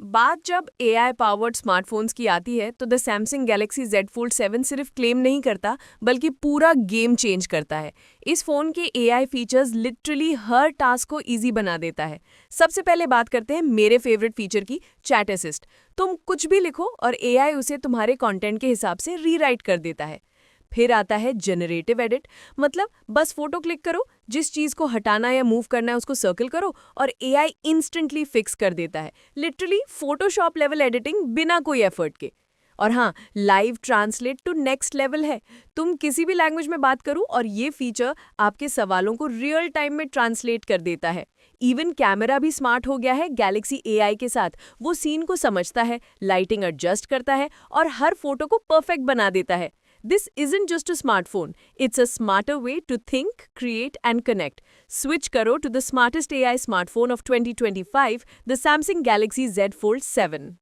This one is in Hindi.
बात जब AI पावर्ड स्मार्टफोन्स की आती है तो the Samsung Galaxy Z Fold 7 सिर्फ क्लेम नहीं करता बल्कि पूरा गेम चेंज करता है। इस फ़ोन के AI फीचर्स लिटरली हर टास्क को इजी बना देता है। सबसे पहले बात करते हैं मेरे फेवरेट फीचर की, चैट असिस्ट। तुम कुछ भी लिखो और AI उसे तुम्हारे कंटेंट के हिसाब से रीराइट कर देता है। फिर आता है जनरेटिव एडिट, मतलब बस फोटो क्लिक करो, जिस चीज़ को हटाना या मूव करना है उसको सर्कल करो और एआई इंस्टेंटली फिक्स कर देता है। लिटरली फोटोशॉप लेवल एडिटिंग बिना कोई एफर्ट के। और हाँ, live translate to next level है। तुम किसी भी लैंग्वेज में बात करो और ये फीचर आपके सवालों को रियल टाइम में ट्रांसलेट कर देता है। इवन कैमरा भी स्मार्ट हो गया है गैलेक्सी एआई के साथ। वो सीन को समझता है, लाइटिंग एडजस्ट करता है और हर फोटो को परफेक्ट बना देता है। This isn't just a smartphone, it's a smarter way to think, create and connect. Switch karo to the smartest AI smartphone of 2025, the Samsung Galaxy Z Fold 7.